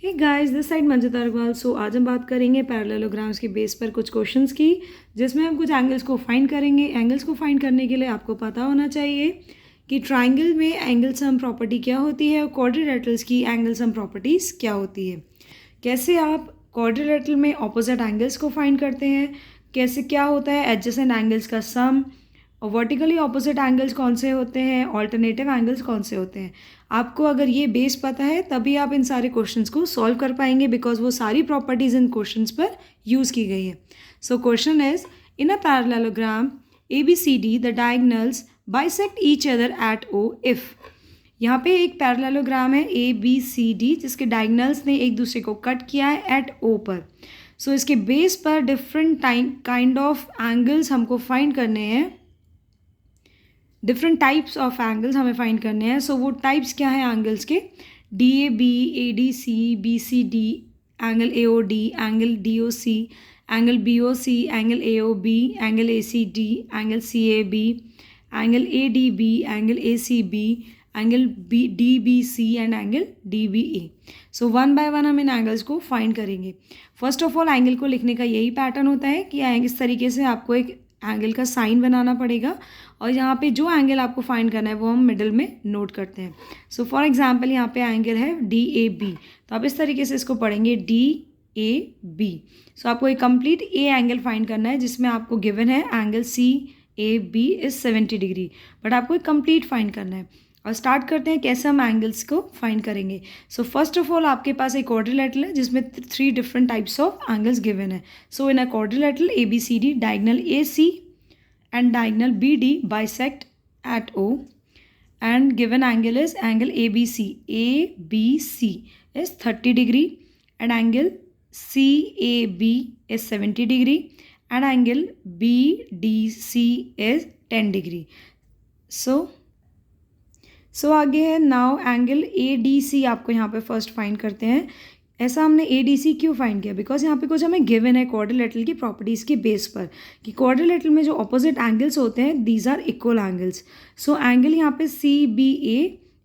Hey guys, this side Manjita Agarwal. So आज हम बात करेंगे पैरेललोग्राम्स के बेस पर कुछ क्वेश्चंस की, जिसमें हम कुछ एंगल्स को फाइंड करेंगे। एंगल्स को फाइंड करने के लिए आपको पता होना चाहिए कि ट्राइंगल में एंगल सम प्रॉपर्टी क्या होती है और क्वाड्रिलेटरल्स की एंगल सम प्रॉपर्टीज़ क्या होती है। कैसे आप क्वाड्रिलेटरल में ऑपोजिट एंगल्स को फाइंड करते हैं, कैसे क्या होता है एडजेसेंट एंगल्स का सम, और वर्टिकली ऑपोजिट एंगल्स कौन से होते हैं, ऑल्टरनेटिव एंगल्स कौन से होते हैं। आपको अगर ये बेस पता है तभी आप इन सारे क्वेश्चंस को सॉल्व कर पाएंगे, बिकॉज वो सारी प्रॉपर्टीज इन क्वेश्चंस पर यूज़ की गई है। So question is, in a parallelogram ABCD the diagonals bisect each other at O if. यहाँ पे एक पैरेललोग्राम है ABCD जिसके डायगोनल्स ने एक दूसरे को कट किया है एट O पर। सो इसके बेस पर डिफरेंट काइंड ऑफ एंगल्स हमको फाइंड करने हैं, डिफरेंट टाइप्स ऑफ एंगल्स हमें फाइंड करने हैं। सो वो टाइप्स क्या है एंगल्स के? DAB, ADC, BCD, angle AOD, angle DOC, angle BOC, angle AOB, angle ACD, angle CAB, angle ADB, angle ACB, angle DBC and angle DBA। So one by one हम इन angles को find करेंगे। First of all angle को लिखने का यही pattern होता है कि इस तरीके से आपको एक एंगल का साइन बनाना पड़ेगा, और यहाँ पे जो एंगल आपको फाइंड करना है वो हम मिडल में नोट करते हैं। सो फॉर एग्जांपल यहाँ पे एंगल है DAB, तो आप इस तरीके से इसको पढ़ेंगे DAB। सो आपको एक कंप्लीट ए एंगल फाइंड करना है जिसमें आपको गिवन है angle CAB is 70 degree, but आपको एक कंप्लीट फाइंड करना है। और स्टार्ट करते हैं कैसे हम एंगल्स को फाइंड करेंगे। सो फर्स्ट ऑफ ऑल आपके पास एक क्वाड्रिलेटरल है जिसमें 3 different types of angles given है। So in a quadrilateral ABCD diagonal AC and diagonal BD bisect at O, and given angle is angle ABC. ABC is 30 degree and angle CAB is 70 degree and angle BDC is 10 degree. So आगे है now angle ADC आपको यहाँ पे first find करते हैं। ऐसा हमने ADC क्यों फाइंड किया? बिकॉज यहाँ पे कुछ हमें गिवन है क्वाड्रिलेटरल की प्रॉपर्टीज़ के बेस पर कि क्वाड्रिलेटरल में जो ऑपोजिट एंगल्स होते हैं these are equal angles. So angle यहाँ पे CBA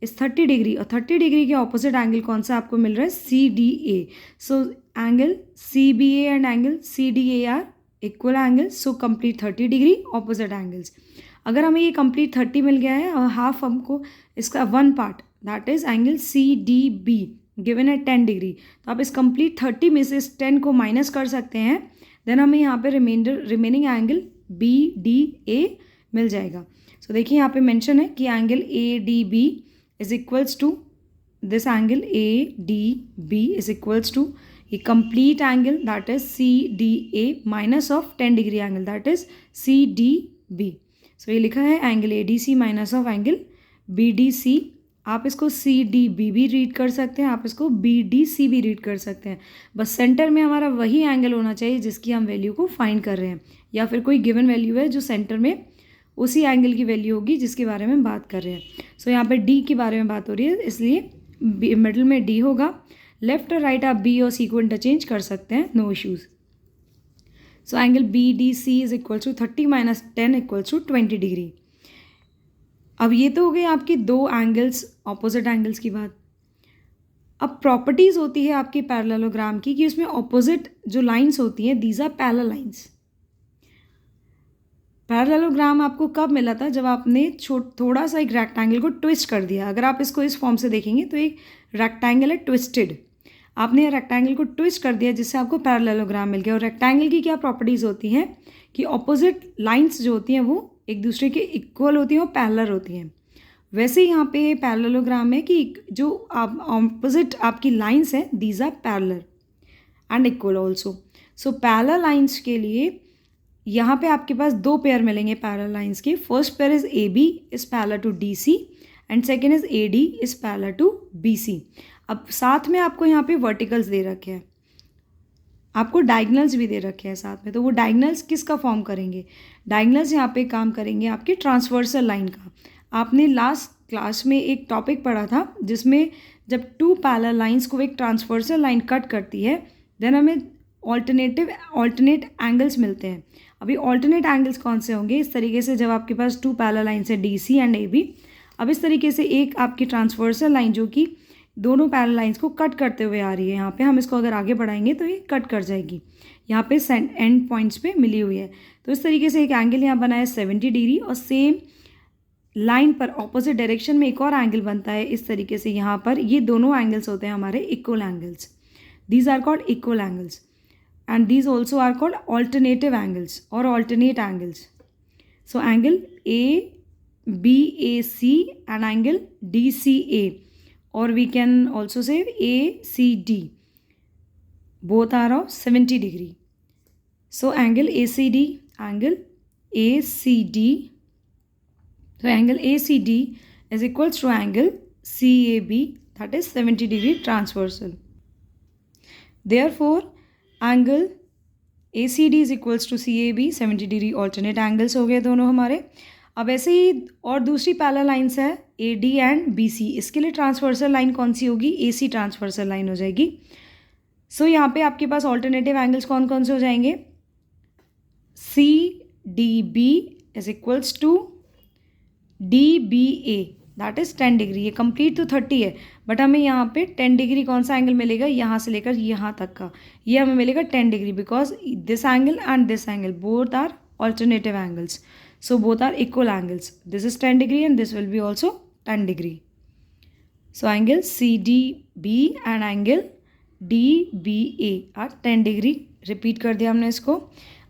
इज 30 डिग्री, और 30 डिग्री के ऑपोजिट एंगल कौन सा आपको मिल रहा है? CDA। So angle CBA and angle CDA are equal angles, so complete 30 degree opposite angles. अगर हमें ये कंप्लीट 30 मिल गया है और हाफ हमको इसका one part that is angle CDB given है 10 डिग्री, तो आप इस कंप्लीट 30 में से इस 10 को माइनस कर सकते हैं। देन हमें यहाँ पे रिमेनिंग एंगल BDA मिल जाएगा। सो देखिए यहाँ पे मेंशन है कि angle ADB is equals to this angle ADB is equals to ये complete angle that is CDA minus of 10 degree angle that is CDB। So ये लिखा है angle ADC minus of angle BDC। आप इसको CDB भी read कर सकते हैं, आप इसको BDC भी रीड कर सकते हैं। बस सेंटर में हमारा वही एंगल होना चाहिए जिसकी हम वैल्यू को फाइंड कर रहे हैं, या फिर कोई गिवन वैल्यू है जो सेंटर में उसी एंगल की वैल्यू होगी जिसके बारे में बात कर रहे हैं। सो यहाँ पे D के बारे में बात हो रही है, इसलिए मिडल में D होगा। लेफ्ट और राइट आप B और C को इंटरचेंज कर सकते हैं, no issues. So angle BDC is equal to 30 minus 10 equals to 20 degree. अब ये तो हो गई आपकी दो एंगल्स, ऑपोजिट एंगल्स की बात। अब प्रॉपर्टीज़ होती है आपकी पैरेललोग्राम की कि उसमें ऑपोजिट जो लाइंस होती हैं these are parallel lines. Parallelogram आपको कब मिला था? जब आपने थोड़ा सा एक रेक्टेंगल को ट्विस्ट कर दिया। अगर आप इसको इस फॉर्म से देखेंगे तो एक रेक्टेंगल है ट्विस्टेड, आपने रेक्टेंगल को ट्विस्ट कर दिया जिससे आपको पैरेललोग्राम मिल गया। और रेक्टेंगल की क्या प्रॉपर्टीज़ होती हैं कि ऑपोजिट लाइंस जो होती हैं वो एक दूसरे के इक्वल होती हैं और पैरेलल होती हैं। वैसे ही यहाँ पे पैरेललोग्राम में कि जो आप ऑपोजिट आपकी लाइंस हैं these are parallel and equal also. So parallel lines के लिए यहाँ पे आपके पास दो पेयर मिलेंगे पैरेलल लाइंस के। First pair is AB is parallel to DC and second is AD is parallel to BC। अब साथ में आपको यहाँ पे वर्टिकल्स दे रखे हैं, आपको डायगोनल्स भी दे रखे हैं साथ में। तो वो डायगोनल्स किसका फॉर्म करेंगे? डायगोनल्स यहाँ पे काम करेंगे आपके ट्रांसवर्सल लाइन का। आपने लास्ट क्लास में एक टॉपिक पढ़ा था जिसमें जब टू पैरेलल लाइंस को एक ट्रांसवर्सल लाइन कट करती है देन हमें ऑल्टरनेट एंगल्स मिलते हैं। अभी ऑल्टरनेट एंगल्स कौन से होंगे? इस तरीके से जब आपके पास टू पैरेलल लाइंस है DC एंड AB, अब इस तरीके से एक आपकी ट्रांसवर्सल लाइन जो कि दोनों पैरेलल लाइंस को कट करते हुए आ रही है। यहाँ पे हम इसको अगर आगे बढ़ाएंगे तो ये कट कर जाएगी, यहाँ पे एंड पॉइंट्स पे मिली हुई है। तो इस तरीके से एक एंगल यहाँ बना है 70 डिग्री, और सेम लाइन पर ऑपोजिट डायरेक्शन में एक और एंगल बनता है इस तरीके से। यहाँ पर ये दोनों एंगल्स होते हैं हमारे equal angles, these are called equal angles, and these also are called alternative angles or alternate angles. So angle ABAC and angle DCA, or we can also say ACD, both are of 70 degree. So angle ACD, so angle ACD is equals to angle CAB, that is 70 degree transversal. Therefore angle ACD is equals to CAB, 70 degree alternate angles हो गए दोनों हमारे। अब ऐसे ही और दूसरी parallel lines है AD एंड BC, इसके लिए ट्रांसवर्सल लाइन कौन सी होगी? AC ट्रांसवर्सल लाइन हो जाएगी। सो यहाँ पे आपके पास ऑल्टरनेटिव एंगल्स कौन कौन से हो जाएंगे? CDB is equals to DBA, that is 10 degree. ये कंप्लीट तो 30 है, बट हमें यहाँ पे 10 डिग्री कौन सा एंगल मिलेगा? यहाँ से लेकर यहाँ तक का, ये हमें मिलेगा 10 degree, because this angle and this angle both are alternative angles, so both are equal angles. This is 10 degree and this will be also 10 degree. So angle CDB and angle DBA are 10 degree. Repeat कर दिया हमने इसको।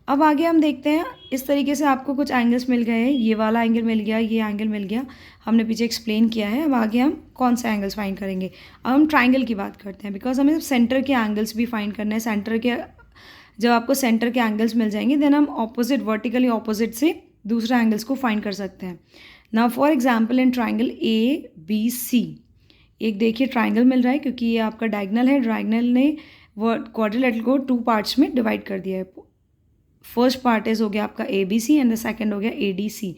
अब आगे हम देखते हैं, इस तरीके से आपको कुछ एंगल्स मिल गए हैं, ये वाला एंगल मिल गया, ये एंगल मिल गया, हमने पीछे एक्सप्लेन किया है। अब आगे हम कौन सा एंगल्स फाइंड करेंगे? अब हम ट्राइंगल की बात करते हैं, बिकॉज हमें सेंटर के एंगल्स भी फाइंड करने हैं। सेंटर के जब आपको सेंटर के एंगल्स मिल जाएंगे देन हम ऑपोजिट, वर्टिकली ऑपोजिट से दूसरा एंगल्स को फाइंड कर सकते हैं। Now for example in triangle ABC, एक देखिए ट्राइंगल मिल रहा है, क्योंकि ये आपका डायगनल है। डायगनल ने क्वाड्रिलेटरल को 2 पार्ट्स में डिवाइड कर दिया है। फर्स्ट पार्ट इज हो गया आपका ABC एंड द सेकंड हो गया ADC।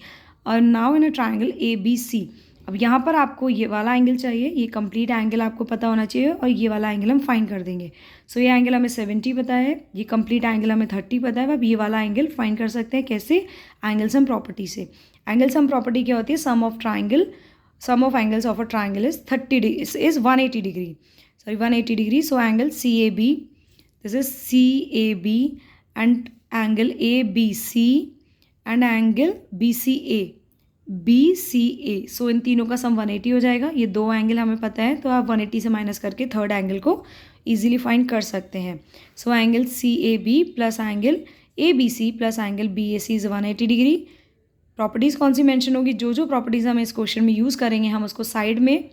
और now in a triangle ABC, अब यहाँ पर आपको ये वाला एंगल चाहिए, ये कंप्लीट एंगल आपको पता होना चाहिए, और ये वाला एंगल हम फाइंड कर देंगे। सो ये एंगल हमें 70 पता है, ये कंप्लीट एंगल हमें 30 पता है। अब ये वाला एंगल फाइंड कर सकते हैं कैसे? एंगल सम प्रॉपर्टी से। एंगल सम प्रॉपर्टी क्या होती है? Sum of angles of a triangle is 180 degree, sorry 180 degree. So angle CAB, this is CAB and angle ABC and angle BCA। So इन तीनों का सम 180 हो जाएगा। ये दो एंगल हमें पता है, तो आप 180 से माइनस करके थर्ड एंगल को इजीली फाइंड कर सकते हैं। सो angle CAB plus angle ABC plus angle BAC is 180 degree. Properties कौन सी मेंशन होगी? जो प्रॉपर्टीज़ हम इस क्वेश्चन में यूज़ करेंगे हम उसको साइड में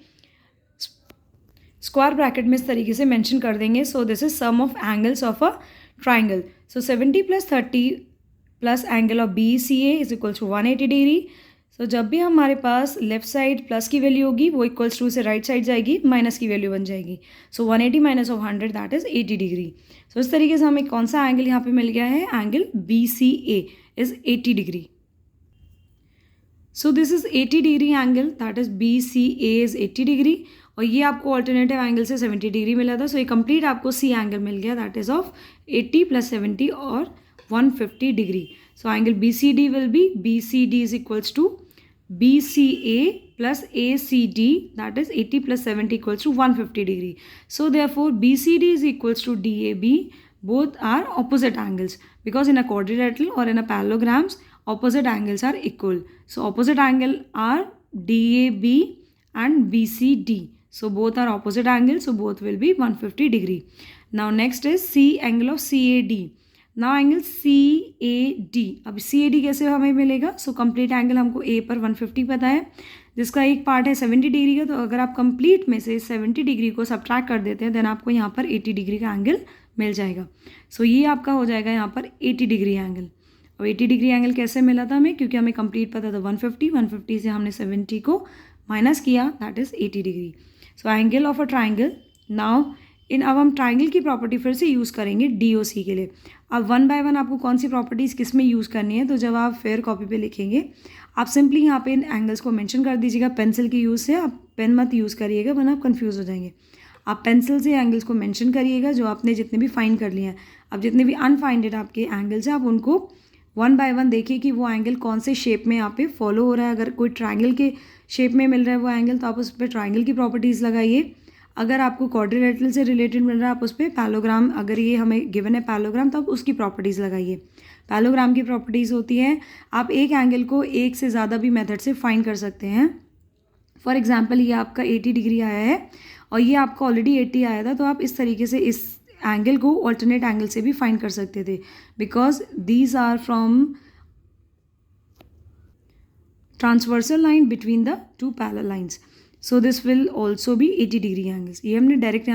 स्क्वायर ब्रैकेट में इस तरीके से मेंशन कर देंगे। So this is sum of angles of a triangle. So 70 plus 30 plus angle of BCA is equals to 180 degree. So जब भी हमारे पास लेफ्ट साइड प्लस की वैल्यू होगी वो इक्वल्स टू से राइट साइड जाएगी, माइनस की वैल्यू बन जाएगी। So 180 minus of 100 that is 80 degree. So इस तरीके से हमें कौन सा एंगल यहाँ पे मिल गया है? Angle BCA is 80 degree. So this is 80 degree angle, that is BCA is 80 degree, और ये आपको ऑल्टरनेटिव एंगल से 70 डिग्री मिला था। सो ये कंप्लीट आपको C एंगल मिल गया, दैट इज ऑफ 80 प्लस 70 और 150 degree. So angle BCD will be BCD is equals to BCA plus ACD, that is 80 plus 70 equals to 150 degree. So therefore BCD is equals to DAB. Both are opposite angles, because in a quadrilateral or in a parallelograms opposite angles are equal. So opposite angle are DAB and BCD. So both are opposite angles, so both will be 150 degree. Now next is C angle of CAD. Now angle CAD, अब CAD कैसे हमें मिलेगा? So complete angle हमको A पर 150 पता है, जिसका एक पार्ट है 70 डिग्री का। तो अगर आप कंप्लीट में से 70 डिग्री को सब्ट्रैक्ट कर देते हैं देन आपको यहाँ पर 80 डिग्री का एंगल मिल जाएगा। सो ये आपका हो जाएगा यहाँ पर 80 डिग्री एंगल। अब 80 डिग्री एंगल कैसे मिला था हमें? क्योंकि हमें कंप्लीट पता था 150 से हमने 70 को माइनस किया, that is 80 degree. So angle of a triangle. Now अब हम ट्राइंगल की प्रॉपर्टी फिर से यूज़ करेंगे DOC के लिए। अब 1 बाय 1 आपको कौन सी प्रॉपर्टीज़ किस में यूज़ करनी है, तो जब आप फेयर कॉपी पे लिखेंगे आप सिंपली यहाँ पे इन एंगल्स को मेंशन कर दीजिएगा पेंसिल के यूज़ से। आप पेन मत यूज़ करिएगा वरना आप कंफ्यूज हो जाएंगे। आप पेंसिल से एंगल्स को मेंशन करिएगा जो आपने जितने भी फाइंड कर लिए हैं। अब जितने भी अनफाइंडेड आपके एंगल्स हैं आप उनको 1 बाय 1 देखिए कि वो एंगल कौन से शेप में यहाँ पे फॉलो हो रहा है। अगर कोई ट्राइंगल के शेप में मिल रहा है वो एंगल तो आप उस पर ट्राइंगल की प्रॉपर्टीज़ लगाइए। अगर आपको क्वाड्रिलेटरल से रिलेटेड मिल रहा है आप उस पर पैलोग्राम, अगर ये हमें गिवन है पैलोग्राम, तो आप उसकी प्रॉपर्टीज़ लगाइए। पैलोग्राम की प्रॉपर्टीज़ होती है आप एक एंगल को एक से ज़्यादा भी मेथड से फाइंड कर सकते हैं। फॉर एग्जांपल ये आपका 80 डिग्री आया है और ये आपका ऑलरेडी 80 आया था, तो आप इस तरीके से इस एंगल को ऑल्टरनेट एंगल से भी फाइंड कर सकते थे, because these are from transversal line between the two parallel lines, so this will also be 80 degree angles. ये हमने डायरेक्ट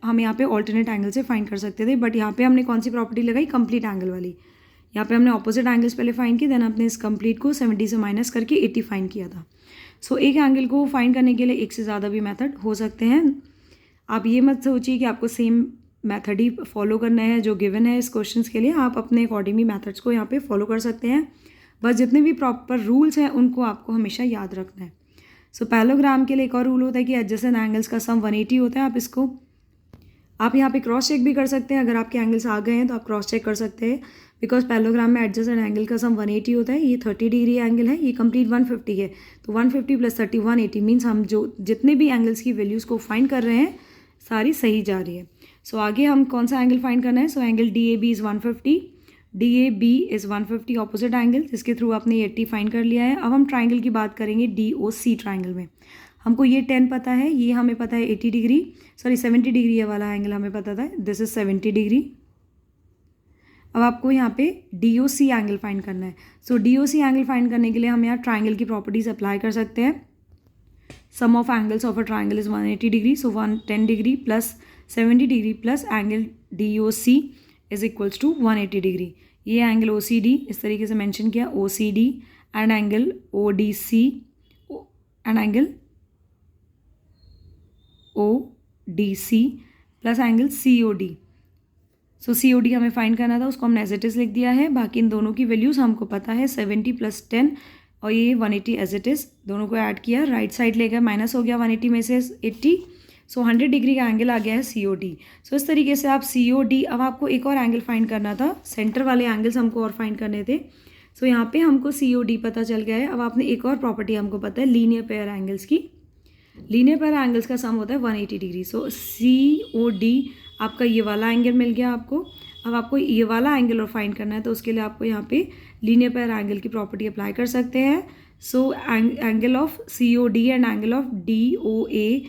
हम यहाँ पे ऑल्टरनेट एंगल से फाइंड कर सकते थे, बट यहाँ पे हमने कौन सी प्रॉपर्टी लगाई, कंप्लीट एंगल वाली। यहाँ पे हमने ऑपोजिट एंगल्स पहले फाइंड किए, देन आपने इस कंप्लीट को 70 से माइनस करके 80 फाइंड किया था। सो एक एंगल को फाइंड करने के लिए एक से ज़्यादा भी मेथड हो सकते हैं। आप ये मत सोचिए कि आपको सेम मेथड ही फॉलो करना है जो गिवन है इस क्वेश्चन के लिए, आप अपने अकॉर्डिंगली मेथड्स को यहाँ पे फॉलो कर सकते हैं, बस जितने भी प्रॉपर रूल्स हैं उनको आपको हमेशा याद रखना है। सो पैलोग्राम के लिए एक और रूल होता है कि एडजेसेंट एंगल्स का सम 180 होता है। आप यहाँ पे क्रॉस चेक भी कर सकते हैं, अगर आपके एंगल्स आ गए हैं तो आप क्रॉस चेक कर सकते हैं, बिकॉज पैलोग्राम में एडजेसेंट एंगल का सम 180 होता है। ये 30 डिग्री एंगल है, ये कंप्लीट 150 है, तो 150 + 30 180 मीन्स हम जो जितने भी एंगल्स की वैल्यूज़ को फाइंड कर रहे हैं सारी सही जा रही है। सो आगे हम कौन सा एंगल फाइंड करना है, so angle DAB is 150, DAB is 150 opposite angle, जिसके थ्रू आपने 80 फाइंड कर लिया है। अब हम ट्राइंगल की बात करेंगे DOC ट्राइंगल में। हमको ये 10 पता है, ये हमें पता है 80 डिग्री, सॉरी 70 डिग्री ये वाला एंगल हमें पता था, दिस इज़ 70 डिग्री। अब आपको यहाँ पे DOC एंगल फाइंड करना है। सो DOC एंगल फाइंड करने के लिए हम यहाँ ट्राइंगल की प्रॉपर्टीज अप्लाई कर सकते हैं। Sum of angles of a triangle is 180 degree, so 110 degree plus 70 degree plus angle DOC is equals to 180 degree. ये एंगल OCD इस तरीके से मेंशन किया, OCD and angle ODC and angle ODC plus angle COD। So COD हमें find करना था, उसको हमने एज इट इज़ लिख दिया है। बाकी इन दोनों की वैल्यूज़ हमको पता है 70 + 10 और ये 180 एज इट इज़, दोनों को ऐड किया, राइट साइड ले गया, माइनस हो गया 180 में से 80, सो 100 डिग्री का एंगल आ गया है COD। सो इस तरीके से आप COD, अब आपको एक और एंगल फाइंड करना था, सेंटर वाले एंगल्स हमको और फाइंड करने थे। सो यहाँ पे हमको COD पता चल गया है। अब आपने एक और प्रॉपर्टी हमको पता है लीनियर पेयर एंगल्स की, लीनियर पेयर एंगल्स का सम होता है 180 डिग्री। सो COD आपका ये वाला एंगल मिल गया आपको। अब आपको ये वाला एंगल और फाइंड करना है, तो उसके लिए आपको यहाँ पे लीनियर पेयर एंगल की प्रॉपर्टी अप्लाई कर सकते हैं। सो angle of COD and angle of DOA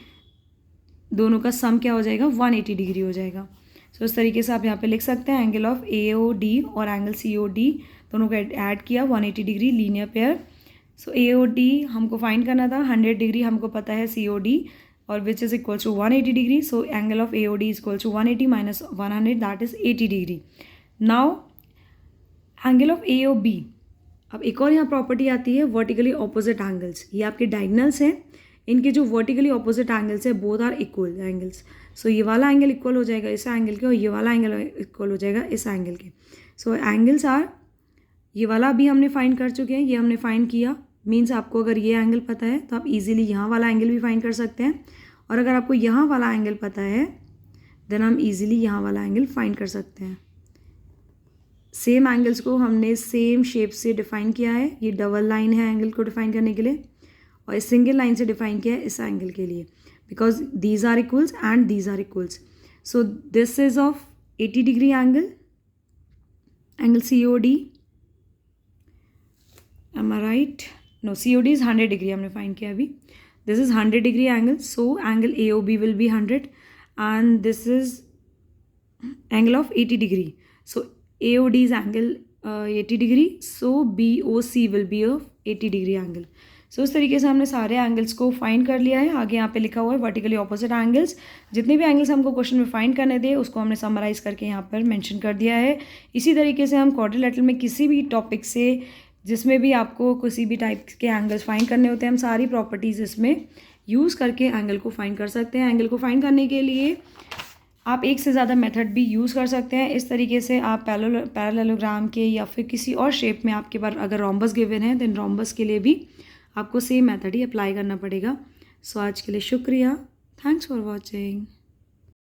दोनों का सम क्या हो जाएगा, 180 डिग्री हो जाएगा। सो इस तरीके से आप यहाँ पे लिख सकते हैं एंगल ऑफ AOD और एंगल COD दोनों को ऐड किया, 180 degree linear pair. So AOD हमको फाइंड करना था, 100 डिग्री हमको पता है COD और which is equal to 180 degree. So angle of AOD is equal to 180 minus 100 that is 80 degree. Now angle of AOB, अब एक और यहाँ प्रॉपर्टी आती है वर्टिकली ऑपोजिट एंगल्स। ये आपके डायगनल्स हैं, इनके जो वर्टिकली ऑपोजिट एंगल्स है बोथ आर इक्वल एंगल्स। सो ये वाला एंगल इक्वल हो जाएगा इस एंगल के और ये वाला एंगल इक्वल हो जाएगा इस एंगल के। सो एंगल्स आर, ये वाला भी हमने फाइंड कर चुके हैं, ये हमने फाइंड किया, मीन्स आपको अगर ये एंगल पता है तो आप इजीली यहाँ वाला एंगल भी फाइंड कर सकते हैं, और अगर आपको यहाँ वाला एंगल पता है देन हम इजीली यहाँ वाला एंगल फाइंड कर सकते हैं। सेम एंगल्स को हमने सेम शेप से डिफाइन किया है, ये डबल लाइन है एंगल को डिफाइन करने के लिए, और इस सिंगल लाइन से डिफाइन किया है इस एंगल के लिए, because these are equals and these are equals. So this is of 80 degree angle, angle COD, am I right? No, COD is 100 degree हमने फाइंड किया अभी। This is 100 degree angle, so angle AOB will be 100 and this is angle of 80 degree. So AOD is angle 80 degree, so BOC will be of 80 degree angle. So इस तरीके से हमने सारे angles को find कर लिया है। आगे यहाँ पे लिखा हुआ है वर्टिकली ऑपोजिट एंगल्स, जितने भी एंगल्स हमको क्वेश्चन में फाइंड करने थे उसको हमने समराइज करके यहाँ पर मेंशन कर दिया है। इसी तरीके से हम क्वाड्रिलेटरल में किसी भी टॉपिक से जिसमें भी आपको किसी भी टाइप के एंगल्स फाइंड करने होते हैं, हम सारी प्रॉपर्टीज़ इसमें यूज़ करके एंगल को फाइंड कर सकते हैं। एंगल को फाइंड करने के लिए आप एक से ज़्यादा मेथड भी यूज़ कर सकते हैं। इस तरीके से आप पैरेललोग्राम के या फिर किसी और शेप में आपके पास अगर रोम्बस गिवन है देन रोम्बस के लिए भी आपको सेम मेथड ही अप्लाई करना पड़ेगा। सो आज के लिए शुक्रिया, थैंक्स फॉर वॉचिंग।